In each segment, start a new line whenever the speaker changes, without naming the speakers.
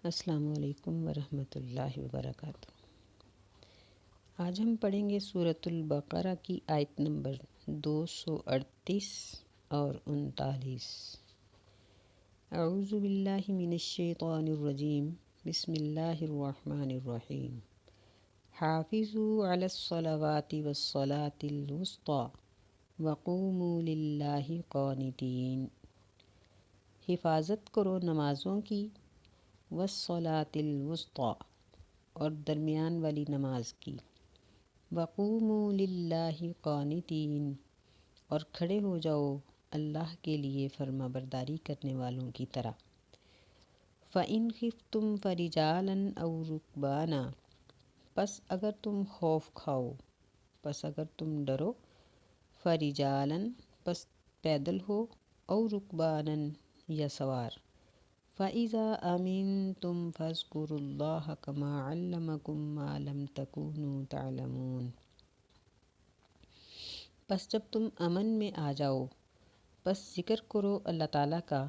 السلام علیکم ورحمۃ اللہ وبرکاتہ۔ آج ہم پڑھیں گے سورۃ البقرہ کی آیت نمبر 238 اور 39۔ اعوذ باللہ من الشیطان الرجیم، بسم اللہ الرحمن الرحیم۔ حافظوا علی الصلوات والصلاة الوسطی وقوموا للہ قانتین۔ حفاظت کرو نمازوں کی، والصلاة الوسطی اور درمیان والی نماز کی، وقوموا للہ قانتین اور کھڑے ہو جاؤ اللہ کے لیے فرما برداری کرنے والوں کی طرح۔ فَإِنْ خِفْتُمْ فَرِجَالًا أَوْ رُكْبَانًا پس اگر تم خوف کھاؤ، پس اگر تم ڈرو، فَرِجَالًا پس پیدل ہو، أَوْ رُكْبَانًا یا سوار۔ فَإِذَا أَمِنْتُمْ فَاذْكُرُوا اللَّهَ كَمَا عَلَّمَكُمْ مَا لَمْ تَكُونُوا تَعْلَمُونَ پس جب تم امن میں آ جاؤ، پس ذکر کرو اللہ تعالیٰ کا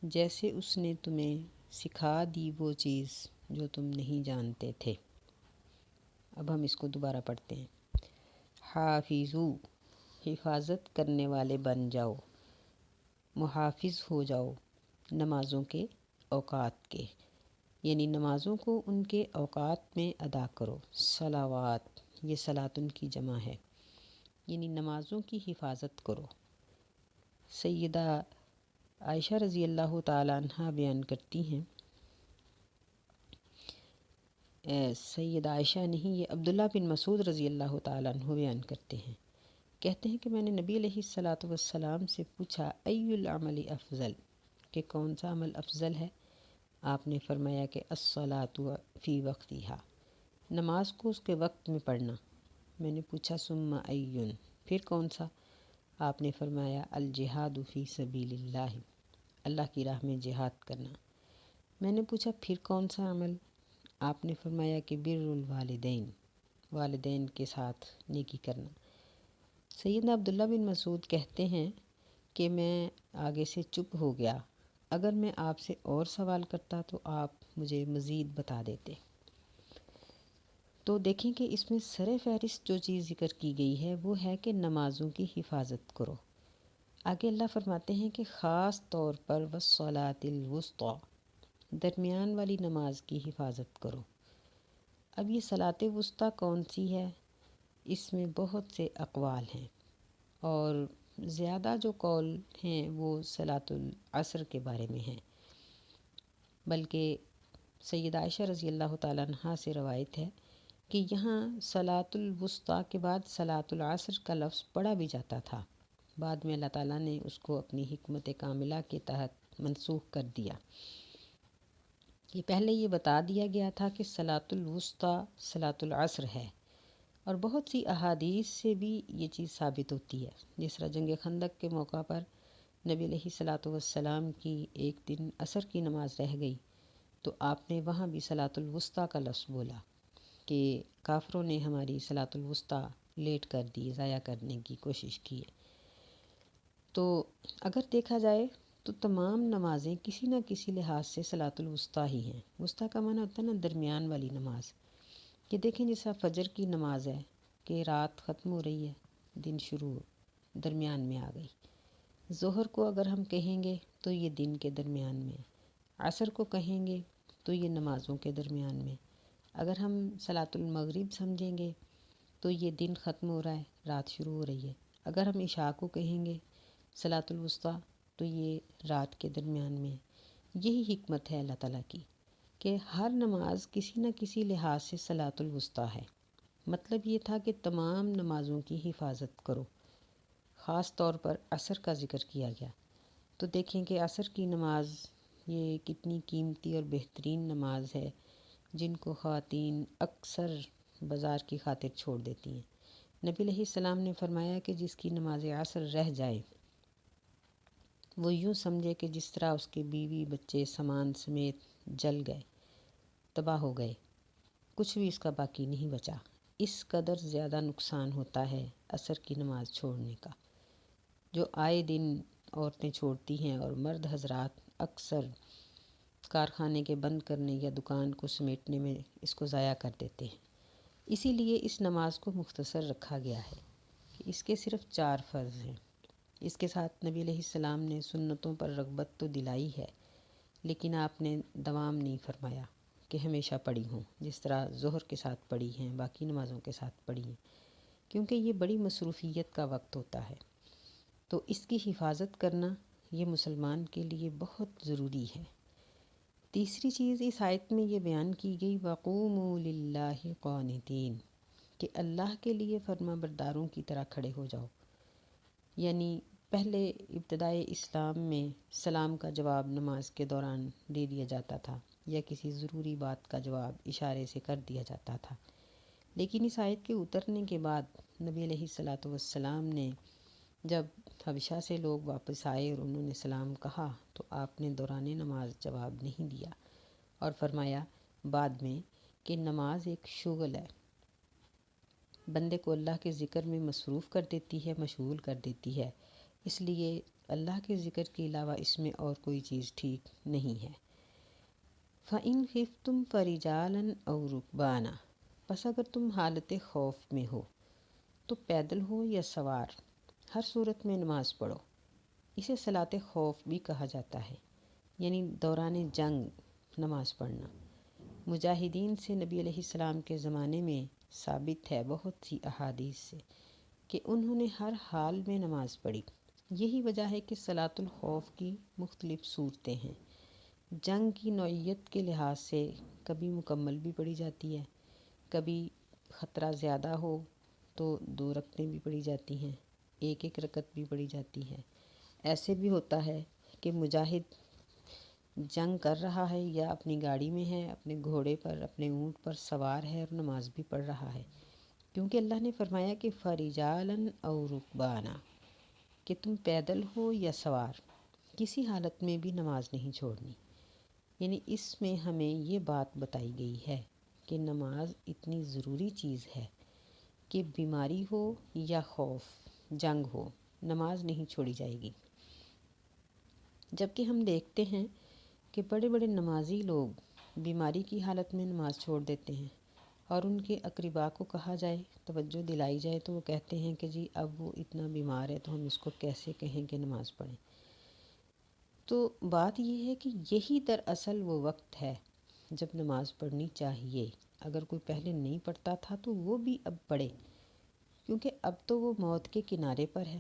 جیسے اس نے تمہیں سکھا دی وہ چیز جو تم نہیں جانتے تھے۔ اب ہم اس کو دوبارہ پڑھتے ہیں۔ حافظو حفاظت کرنے والے بن جاؤ، محافظ ہو جاؤ نمازوں کے اوقات کے، یعنی نمازوں کو ان کے اوقات میں ادا کرو۔ صلوات یہ صلاتن کی جمع ہے، یعنی نمازوں کی حفاظت کرو۔ سیدہ عائشہ رضی اللہ تعالیٰ عنہ بیان کرتی ہیں، سیدہ عائشہ نہیں، یہ عبداللہ بن مسعود رضی اللہ تعالیٰ عنہ بیان کرتے ہیں، کہتے ہیں کہ میں نے نبی علیہ الصلاۃ والسلام سے پوچھا ای العمل افضل، کہ کون سا عمل افضل ہے؟ آپ نے فرمایا کہ الصلاۃ فی وقتہا، نماز کو اس کے وقت میں پڑھنا۔ میں نے پوچھا ثم ای، پھر کون سا؟ آپ نے فرمایا الجہاد فی سبیل اللہ، اللہ کی راہ میں جہاد کرنا۔ میں نے پوچھا پھر کون سا عمل؟ آپ نے فرمایا کہ بر الوالدین، والدین کے ساتھ نیکی کرنا۔ سیدنا عبداللہ بن مسعود کہتے ہیں کہ میں آگے سے چپ ہو گیا، اگر میں آپ سے اور سوال کرتا تو آپ مجھے مزید بتا دیتے۔ تو دیکھیں کہ اس میں سر فہرست جو چیز ذکر کی گئی ہے وہ ہے کہ نمازوں کی حفاظت کرو۔ آگے اللہ فرماتے ہیں کہ خاص طور پر والصلاۃ الوسطی درمیان والی نماز کی حفاظت کرو۔ اب یہ صلاۃ وسطی کون سی ہے؟ اس میں بہت سے اقوال ہیں، اور زیادہ جو قول ہیں وہ صلاۃ العصر کے بارے میں ہیں، بلکہ سیدہ عائشہ رضی اللہ تعالیٰ عنہ سے روایت ہے کہ یہاں صلاۃ الوسطی کے بعد صلاۃ العصر کا لفظ پڑھا بھی جاتا تھا، بعد میں اللہ تعالیٰ نے اس کو اپنی حکمت کاملہ کے تحت منسوخ کر دیا۔ یہ پہلے یہ بتا دیا گیا تھا کہ صلاۃ الوسطی صلاۃ العصر ہے، اور بہت سی احادیث سے بھی یہ چیز ثابت ہوتی ہے۔ جس طرح جنگ خندق کے موقع پر نبی علیہ الصلاۃ والسلام کی ایک دن عصر کی نماز رہ گئی تو آپ نے وہاں بھی صلاۃ الوسطی کا لفظ بولا کہ کافروں نے ہماری صلاۃ الوسطی لیٹ کر دی، ضائع کرنے کی کوشش کی ہے۔ تو اگر دیکھا جائے تو تمام نمازیں کسی نہ کسی لحاظ سے صلاۃ الوسطی ہی ہیں۔ وسطی کا معنی ہوتا ہے نا درمیان والی نماز۔ یہ دیکھیں جیسا فجر کی نماز ہے کہ رات ختم ہو رہی ہے، دن شروع درمیان میں آ گئی۔ ظہر کو اگر ہم کہیں گے تو یہ دن کے درمیان میں، عصر کو کہیں گے تو یہ نمازوں کے درمیان میں، اگر ہم صلاۃ المغرب سمجھیں گے تو یہ دن ختم ہو رہا ہے، رات شروع ہو رہی ہے، اگر ہم عشاء کو کہیں گے صلاۃ الوسطی تو یہ رات کے درمیان میں۔ یہی حکمت ہے اللہ تعالیٰ کی کہ ہر نماز کسی نہ کسی لحاظ سے صلاۃ الوسطی ہے۔ مطلب یہ تھا کہ تمام نمازوں کی حفاظت کرو، خاص طور پر عصر کا ذکر کیا گیا۔ تو دیکھیں کہ عصر کی نماز یہ کتنی قیمتی اور بہترین نماز ہے، جن کو خواتین اکثر بازار کی خاطر چھوڑ دیتی ہیں۔ نبی علیہ السلام نے فرمایا کہ جس کی نماز عصر رہ جائے وہ یوں سمجھے کہ جس طرح اس کے بیوی بچے سامان سمیت جل گئے، تباہ ہو گئے، کچھ بھی اس کا باقی نہیں بچا۔ اس قدر زیادہ نقصان ہوتا ہے عصر کی نماز چھوڑنے کا، جو آئے دن عورتیں چھوڑتی ہیں، اور مرد حضرات اکثر کارخانے کے بند کرنے یا دکان کو سمیٹنے میں اس کو ضائع کر دیتے ہیں۔ اسی لیے اس نماز کو مختصر رکھا گیا ہے کہ اس کے صرف 4 فرض ہیں۔ اس کے ساتھ نبی علیہ السلام نے سنتوں پر رغبت تو دلائی ہے، لیکن آپ نے دوام نہیں فرمایا کہ ہمیشہ پڑھی ہوں، جس طرح ظہر کے ساتھ پڑھی ہیں، باقی نمازوں کے ساتھ پڑھی ہیں، کیونکہ یہ بڑی مصروفیت کا وقت ہوتا ہے، تو اس کی حفاظت کرنا یہ مسلمان کے لیے بہت ضروری ہے۔ تیسری چیز اس آیت میں یہ بیان کی گئی وَقُومُوا لِلَّهِ قَانِتِينَ، کہ اللہ کے لیے فرما برداروں کی طرح کھڑے ہو جاؤ۔ یعنی پہلے ابتدائے اسلام میں سلام کا جواب نماز کے دوران دے دیا جاتا تھا، یا کسی ضروری بات کا جواب اشارے سے کر دیا جاتا تھا، لیکن اس آیت کے اترنے کے بعد نبی علیہ الصلاۃ والسلام نے جب حبشہ سے لوگ واپس آئے اور انہوں نے سلام کہا تو آپ نے دوران نماز جواب نہیں دیا، اور فرمایا بعد میں کہ نماز ایک شغل ہے، بندے کو اللہ کے ذکر میں مصروف کر دیتی ہے، مشغول کر دیتی ہے، اس لیے اللہ کے ذکر کے علاوہ اس میں اور کوئی چیز ٹھیک نہیں ہے۔ فَإِنْ خِفْتُمْ فَرِجَالًا أَوْ رُكْبَانًا، پس اگر تم حالت خوف میں ہو تو پیدل ہو یا سوار، ہر صورت میں نماز پڑھو۔ اسے صلاۃ خوف بھی کہا جاتا ہے، یعنی دوران جنگ نماز پڑھنا۔ مجاہدین سے نبی علیہ السلام کے زمانے میں ثابت ہے بہت سی احادیث سے کہ انہوں نے ہر حال میں نماز پڑھی۔ یہی وجہ ہے کہ صلاۃ الخوف کی مختلف صورتیں ہیں۔ جنگ کی نوعیت کے لحاظ سے کبھی مکمل بھی پڑھی جاتی ہے، کبھی خطرہ زیادہ ہو تو 2 رکعتیں بھی پڑھی جاتی ہیں، 1 رکعت بھی پڑھی جاتی ہے۔ ایسے بھی ہوتا ہے کہ مجاہد جنگ کر رہا ہے یا اپنی گاڑی میں ہے، اپنے گھوڑے پر، اپنے اونٹ پر سوار ہے اور نماز بھی پڑھ رہا ہے، کیونکہ اللہ نے فرمایا کہ فَرِجَالًا أَوْ رُكْبَانًا، کہ تم پیدل ہو یا سوار، کسی حالت میں بھی نماز نہیں چھوڑنی۔ یعنی اس میں ہمیں یہ بات بتائی گئی ہے کہ نماز اتنی ضروری چیز ہے کہ بیماری ہو یا خوف، جنگ ہو، نماز نہیں چھوڑی جائے گی۔ جبکہ ہم دیکھتے ہیں کہ بڑے بڑے نمازی لوگ بیماری کی حالت میں نماز چھوڑ دیتے ہیں، اور ان کے اقربا کو کہا جائے، توجہ دلائی جائے تو وہ کہتے ہیں کہ جی اب وہ اتنا بیمار ہے تو ہم اس کو کیسے کہیں کہ نماز پڑھیں۔ تو بات یہ ہے کہ یہی دراصل وہ وقت ہے جب نماز پڑھنی چاہیے۔ اگر کوئی پہلے نہیں پڑھتا تھا تو وہ بھی اب پڑھے، کیونکہ اب تو وہ موت کے کنارے پر ہے۔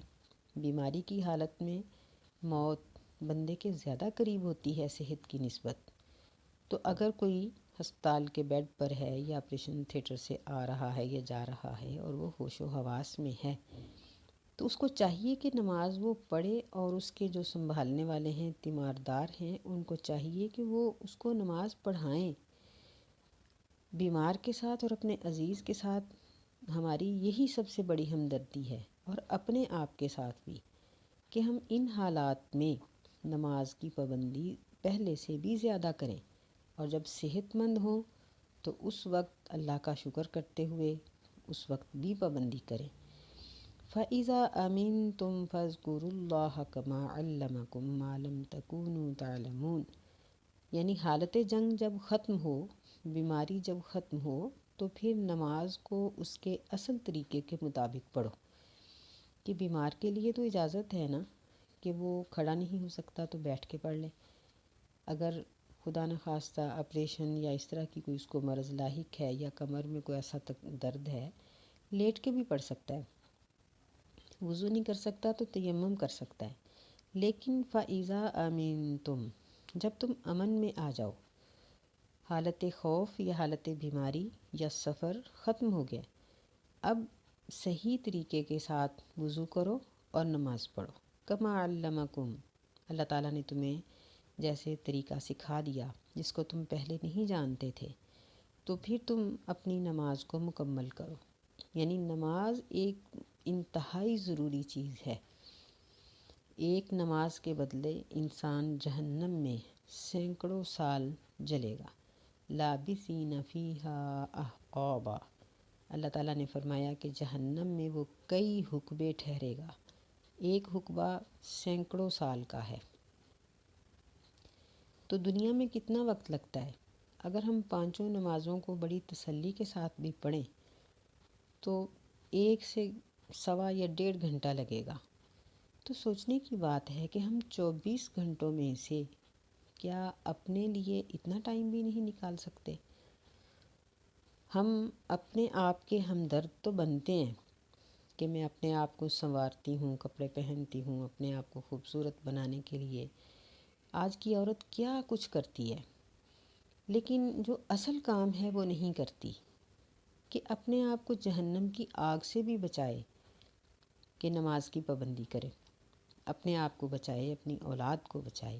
بیماری کی حالت میں موت بندے کے زیادہ قریب ہوتی ہے صحت کی نسبت، تو اگر کوئی ہسپتال کے بیڈ پر ہے یا آپریشن تھیٹر سے آ رہا ہے یا جا رہا ہے اور وہ ہوش و حواس میں ہے، تو اس کو چاہیے کہ نماز وہ پڑھے، اور اس کے جو سنبھالنے والے ہیں، تیماردار ہیں، ان کو چاہیے کہ وہ اس کو نماز پڑھائیں۔ بیمار کے ساتھ اور اپنے عزیز کے ساتھ ہماری یہی سب سے بڑی ہمدردی ہے، اور اپنے آپ کے ساتھ بھی، کہ ہم ان حالات میں نماز کی پابندی پہلے سے بھی زیادہ کریں، اور جب صحت مند ہوں تو اس وقت اللہ کا شکر کرتے ہوئے اس وقت بھی پابندی کریں۔ فَإِذَا أَمِنْتُمْ فَاذْكُرُوا اللَّهَ كَمَا عَلَّمَكُمْ مَا لَمْ تَكُونُوا تَعْلَمُونَ، یعنی حالت جنگ جب ختم ہو، بیماری جب ختم ہو، تو پھر نماز کو اس کے اصل طریقے کے مطابق پڑھو۔ کہ بیمار کے لیے تو اجازت ہے نا کہ وہ کھڑا نہیں ہو سکتا تو بیٹھ کے پڑھ لے، اگر خدا نخواستہ آپریشن یا اس طرح کی کوئی اس کو مرض لاحق ہے یا کمر میں کوئی ایسا درد ہے، لیٹ کے بھی پڑھ سکتا ہے، وضو نہیں کر سکتا تو تیمم کر سکتا ہے۔ لیکن فَإِذَا أَمِنْتُمْ، جب تم امن میں آ جاؤ، حالت خوف یا حالت بیماری یا سفر ختم ہو گیا، اب صحیح طریقے کے ساتھ وضو کرو اور نماز پڑھو۔ کما علمکم، اللہ تعالیٰ نے تمہیں جیسے طریقہ سکھا دیا جس کو تم پہلے نہیں جانتے تھے، تو پھر تم اپنی نماز کو مکمل کرو۔ یعنی نماز ایک انتہائی ضروری چیز ہے۔ ایک نماز کے بدلے انسان جہنم میں سینکڑوں سال جلے گا، لابثین فیہا احقابا، اللہ تعالیٰ نے فرمایا کہ جہنم میں وہ کئی حقبے ٹھہرے گا، ایک حقبہ سینکڑوں سال کا ہے۔ تو دنیا میں کتنا وقت لگتا ہے؟ اگر ہم 5 نمازوں کو بڑی تسلی کے ساتھ بھی پڑھیں تو 1 سے سوا یا 1.5 گھنٹہ لگے گا۔ تو سوچنے کی بات ہے کہ ہم 24 گھنٹوں میں سے کیا اپنے لیے اتنا ٹائم بھی نہیں نکال سکتے؟ ہم اپنے آپ کے ہمدرد تو بنتے ہیں کہ میں اپنے آپ کو سنوارتی ہوں، کپڑے پہنتی ہوں اپنے آپ کو خوبصورت بنانے کے لیے۔ آج کی عورت کیا کچھ کرتی ہے، لیکن جو اصل کام ہے وہ نہیں کرتی کہ اپنے آپ کو جہنم کی آگ سے بھی بچائے، کہ نماز کی پابندی کرے، اپنے آپ کو بچائے، اپنی اولاد کو بچائے۔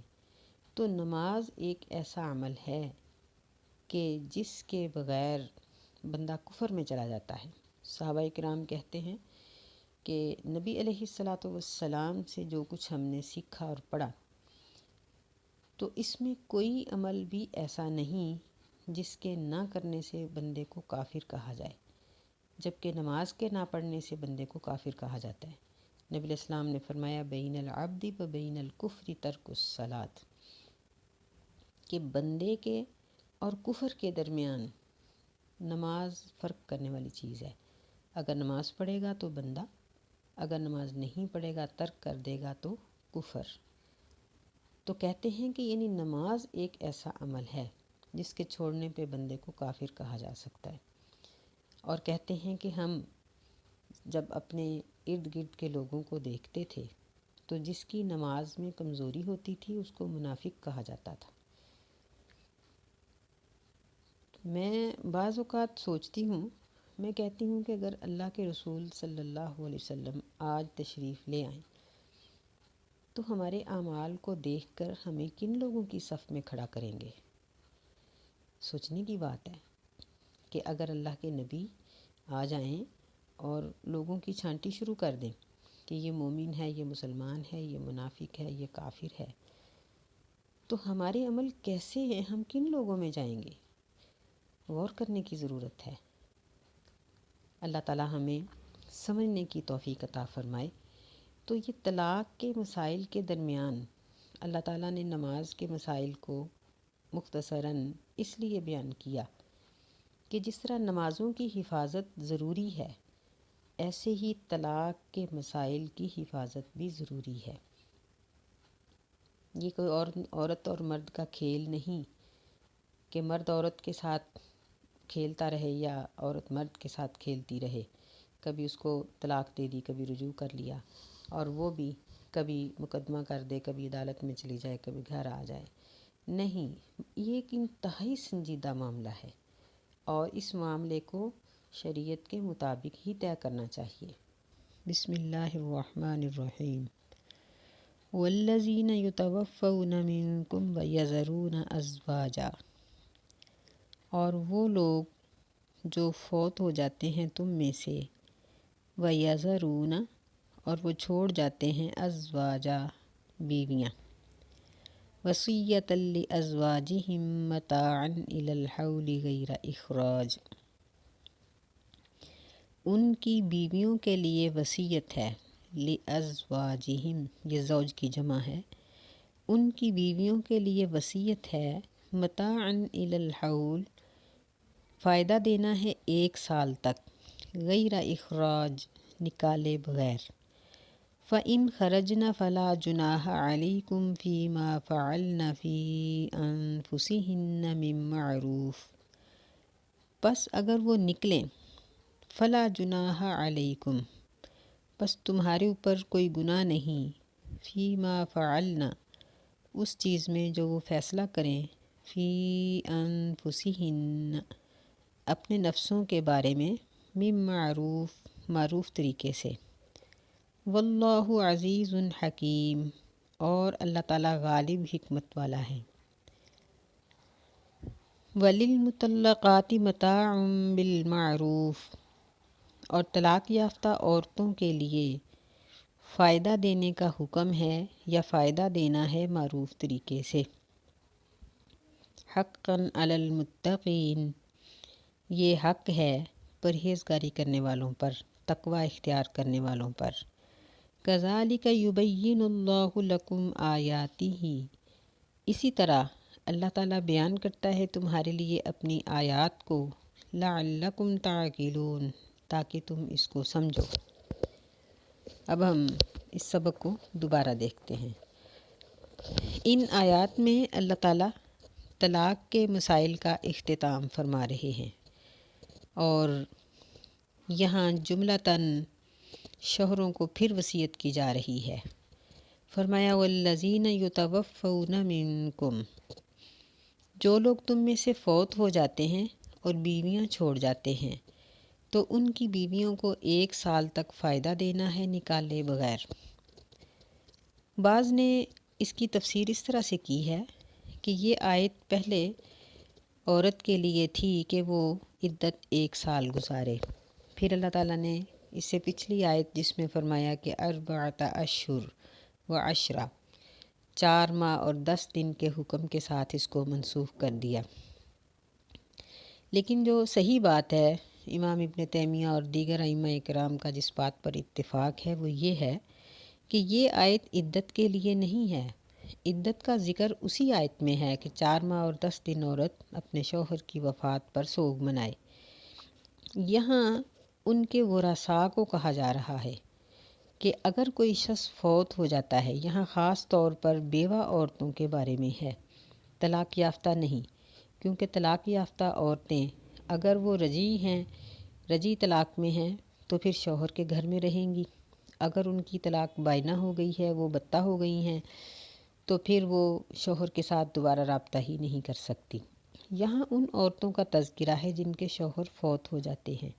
تو نماز ایک ایسا عمل ہے کہ جس کے بغیر بندہ کفر میں چلا جاتا ہے۔ صحابہ کرام کہتے ہیں کہ نبی علیہ الصلاۃ والسلام سے جو کچھ ہم نے سیکھا اور پڑھا، تو اس میں کوئی عمل بھی ایسا نہیں جس کے نہ کرنے سے بندے کو کافر کہا جائے، جبکہ نماز کے نہ پڑھنے سے بندے کو کافر کہا جاتا ہے۔ نبی علیہ السلام نے فرمایا بین العبد و بین الکفر ترک الصلاۃ، کہ بندے کے اور کفر کے درمیان نماز فرق کرنے والی چیز ہے۔ اگر نماز پڑھے گا تو بندہ، اگر نماز نہیں پڑھے گا، ترک کر دے گا تو کفر۔ تو کہتے ہیں کہ یعنی نماز ایک ایسا عمل ہے جس کے چھوڑنے پہ بندے کو کافر کہا جا سکتا ہے۔ اور کہتے ہیں کہ ہم جب اپنے ارد گرد کے لوگوں کو دیکھتے تھے تو جس کی نماز میں کمزوری ہوتی تھی اس کو منافق کہا جاتا تھا۔ میں بعض اوقات سوچتی ہوں، میں کہتی ہوں کہ اگر اللہ کے رسول صلی اللہ علیہ وسلم آج تشریف لے آئیں تو ہمارے اعمال کو دیکھ کر ہمیں کن لوگوں کی صف میں کھڑا کریں گے؟ سوچنے کی بات ہے کہ اگر اللہ کے نبی آ جائیں اور لوگوں کی چھانٹی شروع کر دیں کہ یہ مومن ہے، یہ مسلمان ہے، یہ منافق ہے، یہ کافر ہے، تو ہمارے عمل کیسے ہیں؟ ہم کن لوگوں میں جائیں گے؟ غور کرنے کی ضرورت ہے۔ اللہ تعالی ہمیں سمجھنے کی توفیق عطا فرمائے۔ تو یہ طلاق کے مسائل کے درمیان اللہ تعالیٰ نے نماز کے مسائل کو مختصراً اس لیے بیان کیا کہ جس طرح نمازوں کی حفاظت ضروری ہے، ایسے ہی طلاق کے مسائل کی حفاظت بھی ضروری ہے۔ یہ کوئی عورت اور مرد کا کھیل نہیں کہ مرد عورت کے ساتھ کھیلتا رہے یا عورت مرد کے ساتھ کھیلتی رہے، کبھی اس کو طلاق دے دی، کبھی رجوع کر لیا، اور وہ بھی کبھی مقدمہ کر دے، کبھی عدالت میں چلی جائے، کبھی گھر آ جائے۔ نہیں، یہ ایک انتہائی سنجیدہ معاملہ ہے اور اس معاملے کو شریعت کے مطابق ہی طے کرنا چاہیے۔ بسم اللہ الرحمن الرحیم۔ والذین یتوفون منکم ویذرون ازواجا، اور وہ لوگ جو فوت ہو جاتے ہیں تم میں سے، ویذرون، اور وہ چھوڑ جاتے ہیں، ازواجا، بیویاں، وصیۃ لازواجہم متاعا الی الحول غیر اخراج، ان کی بیویوں کے لیے وصیت ہے، لازواجہم، یہ زوج کی جمع ہے، ان کی بیویوں کے لیے وصیت ہے، متاعا الی الحول، فائدہ دینا ہے 1 سال تک، غیر اخراج، نکالے بغیر، فَإِنْ خَرَجْنَ فَلَا جُنَاحَ عَلَيْكُمْ فِي مَا فَعَلْنَ فِي أَنفُسِهِنَّ مِن مَّعْرُوفٍ، پس اگر وہ نکلیں، فَلَا جُنَاحَ عَلَيْكُمْ، پس تمہارے اوپر کوئی گناہ نہیں، فی ما فعلنا، اس چیز میں جو وہ فیصلہ کریں، فی انفسہن، اپنے نفسوں کے بارے میں، من معروف، معروف طریقے سے، واللہ عزیز حکیم، اور اللہ تعالیٰ غالب حکمت والا ہے۔ وللمطلقات متاع بالمعروف، اور طلاق یافتہ عورتوں کے لیے فائدہ دینے کا حکم ہے یا فائدہ دینا ہے معروف طریقے سے، حقا علی المتقین، یہ حق ہے پرہیزگاری کرنے والوں پر، تقوی اختیار کرنے والوں پر۔ کذالک یبین اللہ لکم آیاتہ، اسی طرح اللہ تعالیٰ بیان کرتا ہے تمہارے لیے اپنی آیات کو لعلکم تعقلون، تاکہ تم اس کو سمجھو۔ اب ہم اس سبق کو دوبارہ دیکھتے ہیں۔ ان آیات میں اللہ تعالیٰ طلاق کے مسائل کا اختتام فرما رہے ہیں، اور یہاں جملتاً شوہروں کو پھر وصیت کی جا رہی ہے۔ فرمایا والذین یتوفون منکم، جو لوگ تم میں سے فوت ہو جاتے ہیں اور بیویاں چھوڑ جاتے ہیں تو ان کی بیویوں کو 1 سال تک فائدہ دینا ہے نکالے بغیر۔ بعض نے اس کی تفسیر اس طرح سے کی ہے کہ یہ آیت پہلے عورت کے لیے تھی کہ وہ عدت 1 سال گزارے، پھر اللہ تعالیٰ نے اس سے پچھلی آیت جس میں فرمایا کہ 4 اشہر و 10، 4 ماہ اور 10 دن کے حکم کے ساتھ اس کو منسوخ کر دیا۔ لیکن جو صحیح بات ہے، امام ابن تیمیہ اور دیگر ائمہ کرام کا جس بات پر اتفاق ہے وہ یہ ہے کہ یہ آیت عدت کے لیے نہیں ہے۔ عدت کا ذکر اسی آیت میں ہے کہ 4 ماہ اور 10 دن عورت اپنے شوہر کی وفات پر سوگ منائے۔ یہاں ان کے ورثاء کو کہا جا رہا ہے کہ اگر کوئی شخص فوت ہو جاتا ہے، یہاں خاص طور پر بیوہ عورتوں کے بارے میں ہے، طلاق یافتہ نہیں، کیونکہ طلاق یافتہ عورتیں اگر وہ رجیع ہیں، رجیع طلاق میں ہیں تو پھر شوہر کے گھر میں رہیں گی۔ اگر ان کی طلاق بائنہ ہو گئی ہے، وہ بتہ ہو گئی ہیں، تو پھر وہ شوہر کے ساتھ دوبارہ رابطہ ہی نہیں کر سکتی۔ یہاں ان عورتوں کا تذکرہ ہے جن کے شوہر فوت ہو جاتے ہیں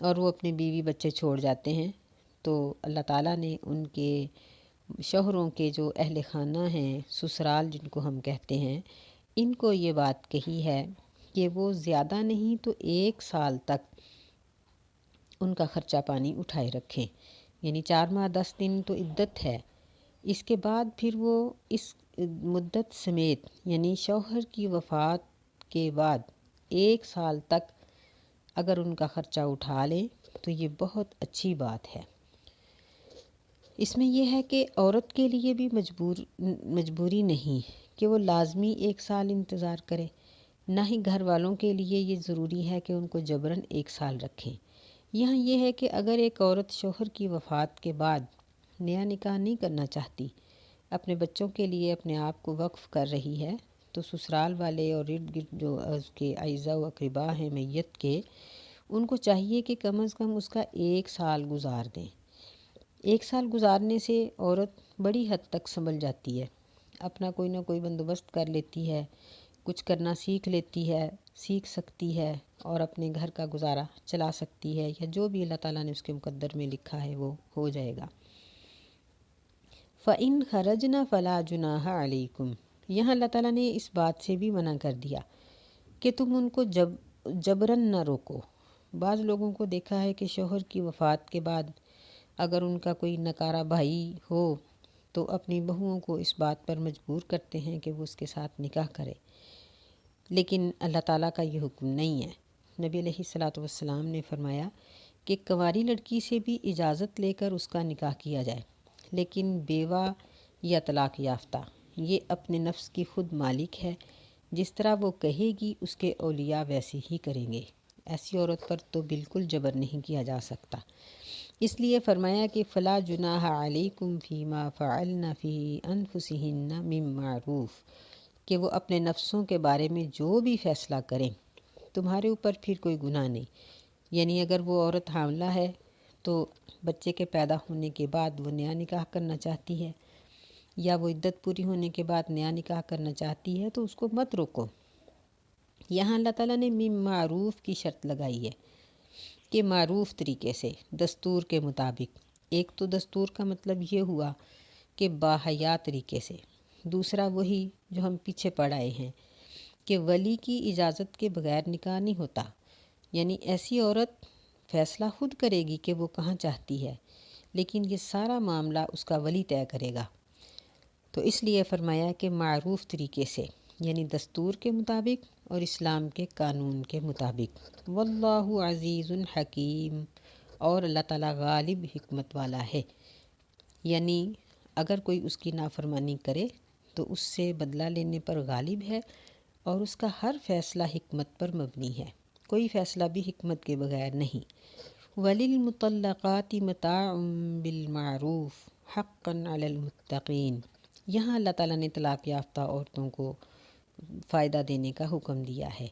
اور وہ اپنے بیوی بچے چھوڑ جاتے ہیں، تو اللہ تعالیٰ نے ان کے شوہروں کے جو اہل خانہ ہیں، سسرال جن کو ہم کہتے ہیں، ان کو یہ بات کہی ہے کہ وہ زیادہ نہیں تو 1 سال تک ان کا خرچہ پانی اٹھائے رکھیں، یعنی 4 ماہ 10 دن تو عدت ہے، اس کے بعد پھر وہ اس مدت سمیت یعنی شوہر کی وفات کے بعد 1 سال تک اگر ان کا خرچہ اٹھا لیں تو یہ بہت اچھی بات ہے۔ اس میں یہ ہے کہ عورت کے لیے بھی مجبوری نہیں کہ وہ لازمی 1 سال انتظار کرے، نہ ہی گھر والوں کے لیے یہ ضروری ہے کہ ان کو جبراً 1 سال رکھیں۔ یہاں یہ ہے کہ اگر ایک عورت شوہر کی وفات کے بعد نیا نکاح نہیں کرنا چاہتی، اپنے بچوں کے لیے اپنے آپ کو وقف کر رہی ہے، تو سسرال والے اور ارد گرد جو اس کے اعزاء و اقرباء ہیں میت کے، ان کو چاہیے کہ کم از کم اس کا 1 سال گزار دیں۔ 1 سال گزارنے سے عورت بڑی حد تک سنبھل جاتی ہے، اپنا کوئی نہ کوئی بندوبست کر لیتی ہے، کچھ کرنا سیکھ لیتی ہے، سیکھ سکتی ہے اور اپنے گھر کا گزارا چلا سکتی ہے، یا جو بھی اللہ تعالیٰ نے اس کے مقدر میں لکھا ہے وہ ہو جائے گا۔ فَإِنْ خَرَجْنَ فَلَا جُنَاحَ عَلَيْكُمْ، یہاں اللہ تعالیٰ نے اس بات سے بھی منع کر دیا کہ تم ان کو جبراً نہ روکو۔ بعض لوگوں کو دیکھا ہے کہ شوہر کی وفات کے بعد اگر ان کا کوئی نکارہ بھائی ہو تو اپنی بہوؤں کو اس بات پر مجبور کرتے ہیں کہ وہ اس کے ساتھ نکاح کرے، لیکن اللہ تعالیٰ کا یہ حکم نہیں ہے۔ نبی علیہ الصلاۃ والسلام نے فرمایا کہ کنواری لڑکی سے بھی اجازت لے کر اس کا نکاح کیا جائے، لیکن بیوہ یا طلاق یافتہ یہ اپنے نفس کی خود مالک ہے، جس طرح وہ کہے گی اس کے اولیاء ویسے ہی کریں گے۔ ایسی عورت پر تو بالکل جبر نہیں کیا جا سکتا، اس لیے فرمایا کہ فلا جناح علیکم فیما فعلن فی انفسہن من معروف، کہ وہ اپنے نفسوں کے بارے میں جو بھی فیصلہ کریں تمہارے اوپر پھر کوئی گناہ نہیں۔ یعنی اگر وہ عورت حاملہ ہے تو بچے کے پیدا ہونے کے بعد وہ نیا نکاح کرنا چاہتی ہے، یا وہ عدت پوری ہونے کے بعد نیا نکاح کرنا چاہتی ہے، تو اس کو مت روکو۔ یہاں اللہ تعالیٰ نے من معروف کی شرط لگائی ہے کہ معروف طریقے سے، دستور کے مطابق۔ ایک تو دستور کا مطلب یہ ہوا کہ باحیا طریقے سے، دوسرا وہی جو ہم پیچھے پڑھ آئے ہیں کہ ولی کی اجازت کے بغیر نکاح نہیں ہوتا، یعنی ایسی عورت فیصلہ خود کرے گی کہ وہ کہاں چاہتی ہے، لیکن یہ سارا معاملہ اس کا ولی طے کرے گا۔ تو اس لیے فرمایا کہ معروف طریقے سے، یعنی دستور کے مطابق اور اسلام کے قانون کے مطابق۔ واللہ عزیز حکیم، اور اللہ تعالیٰ غالب حکمت والا ہے، یعنی اگر کوئی اس کی نافرمانی کرے تو اس سے بدلہ لینے پر غالب ہے اور اس کا ہر فیصلہ حکمت پر مبنی ہے، کوئی فیصلہ بھی حکمت کے بغیر نہیں۔ وَلِلْمُطَلَّقَاتِ مَتَاعٌ بِالْمَعْرُوفِ حَقًّا عَلَى الْمُتَّقِينَ، یہاں اللہ تعالیٰ نے طلاق یافتہ عورتوں کو فائدہ دینے کا حکم دیا ہے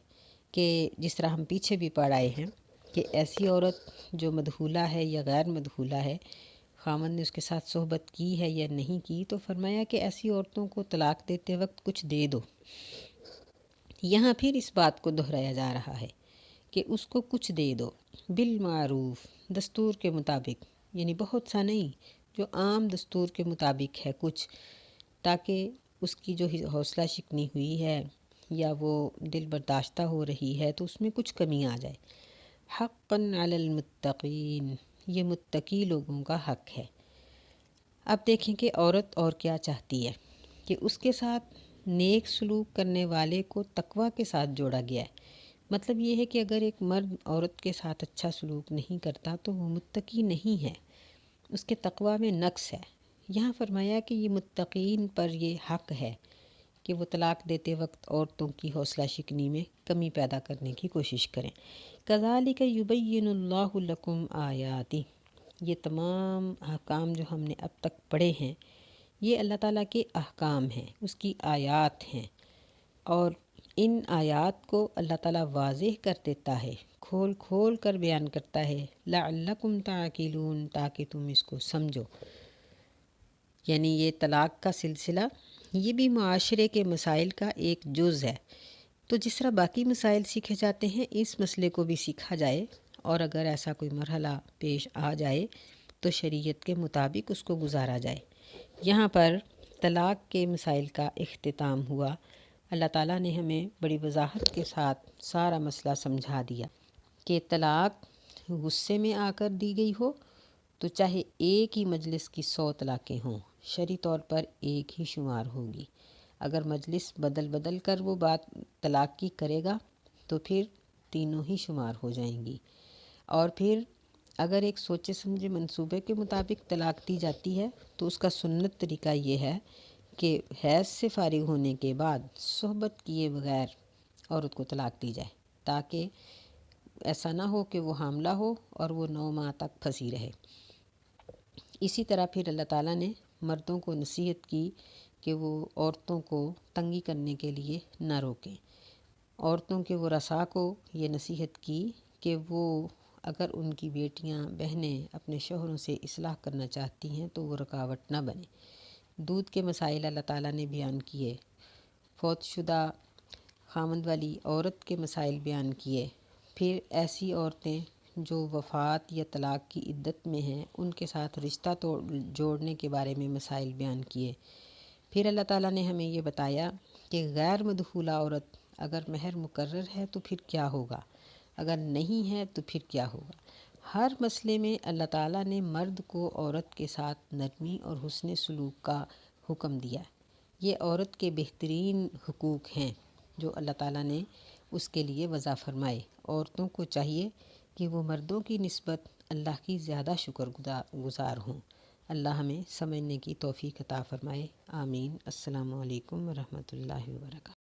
کہ جس طرح ہم پیچھے بھی پڑھ آئے ہیں کہ ایسی عورت جو مدخولہ ہے یا غیر مدخولہ ہے، خامند نے اس کے ساتھ صحبت کی ہے یا نہیں کی، تو فرمایا کہ ایسی عورتوں کو طلاق دیتے وقت کچھ دے دو۔ یہاں پھر اس بات کو دہرایا جا رہا ہے کہ اس کو کچھ دے دو، بالمعروف، دستور کے مطابق، یعنی بہت سا نہیں، جو عام دستور کے مطابق ہے کچھ، تاکہ اس کی جو حوصلہ شکنی ہوئی ہے یا وہ دل برداشتہ ہو رہی ہے تو اس میں کچھ کمی آ جائے۔ حقاً علی المتقین، یہ متقی لوگوں کا حق ہے۔ اب دیکھیں کہ عورت اور کیا چاہتی ہے کہ اس کے ساتھ نیک سلوک کرنے والے کو تقوی کے ساتھ جوڑا گیا ہے۔ مطلب یہ ہے کہ اگر ایک مرد عورت کے ساتھ اچھا سلوک نہیں کرتا تو وہ متقی نہیں ہے، اس کے تقوی میں نقص ہے۔ یہاں فرمایا کہ یہ متقین پر یہ حق ہے کہ وہ طلاق دیتے وقت عورتوں کی حوصلہ شکنی میں کمی پیدا کرنے کی کوشش کریں۔ کذالک یبین اللہ لکم آیاتہ، یہ تمام احکام جو ہم نے اب تک پڑھے ہیں یہ اللہ تعالیٰ کے احکام ہیں، اس کی آیات ہیں، اور ان آیات کو اللہ تعالیٰ واضح کر دیتا ہے، کھول کھول کر بیان کرتا ہے، لعلکم تعقلون، تاکہ تم اس کو سمجھو۔ یعنی یہ طلاق کا سلسلہ یہ بھی معاشرے کے مسائل کا ایک جز ہے، تو جس طرح باقی مسائل سیکھے جاتے ہیں اس مسئلے کو بھی سیکھا جائے، اور اگر ایسا کوئی مرحلہ پیش آ جائے تو شریعت کے مطابق اس کو گزارا جائے۔ یہاں پر طلاق کے مسائل کا اختتام ہوا۔ اللہ تعالیٰ نے ہمیں بڑی وضاحت کے ساتھ سارا مسئلہ سمجھا دیا کہ طلاق غصے میں آ کر دی گئی ہو تو چاہے ایک ہی مجلس کی 100 طلاقیں ہوں، شرعی طور پر ایک ہی شمار ہوگی۔ اگر مجلس بدل بدل کر وہ بات طلاق کی کرے گا تو پھر تینوں ہی شمار ہو جائیں گی۔ اور پھر اگر ایک سوچے سمجھے منصوبے کے مطابق طلاق دی جاتی ہے تو اس کا سنت طریقہ یہ ہے کہ حیض سے فارغ ہونے کے بعد صحبت کیے بغیر عورت کو طلاق دی جائے، تاکہ ایسا نہ ہو کہ وہ حاملہ ہو اور وہ 9 ماہ تک پھنسی رہے۔ اسی طرح پھر اللہ تعالیٰ نے مردوں کو نصیحت کی کہ وہ عورتوں کو تنگی کرنے کے لیے نہ روکیں۔ عورتوں کے وہ رسا کو یہ نصیحت کی کہ وہ اگر ان کی بیٹیاں بہنیں اپنے شوہروں سے اصلاح کرنا چاہتی ہیں تو وہ رکاوٹ نہ بنے۔ دودھ کے مسائل اللہ تعالیٰ نے بیان کیے، فوت شدہ خامند والی عورت کے مسائل بیان کیے، پھر ایسی عورتیں جو وفات یا طلاق کی عدت میں ہیں ان کے ساتھ رشتہ جوڑنے کے بارے میں مسائل بیان کیے۔ پھر اللہ تعالیٰ نے ہمیں یہ بتایا کہ غیر مدخولہ عورت اگر مہر مقرر ہے تو پھر کیا ہوگا، اگر نہیں ہے تو پھر کیا ہوگا۔ ہر مسئلے میں اللہ تعالیٰ نے مرد کو عورت کے ساتھ نرمی اور حسن سلوک کا حکم دیا۔ یہ عورت کے بہترین حقوق ہیں جو اللہ تعالیٰ نے اس کے لیے وضع فرمائے۔ عورتوں کو چاہیے کہ وہ مردوں کی نسبت اللہ کی زیادہ شکر گزار ہوں۔ اللہ ہمیں سمجھنے کی توفیق عطا فرمائے، آمین۔ السلام علیکم ورحمۃ اللہ وبرکاتہ۔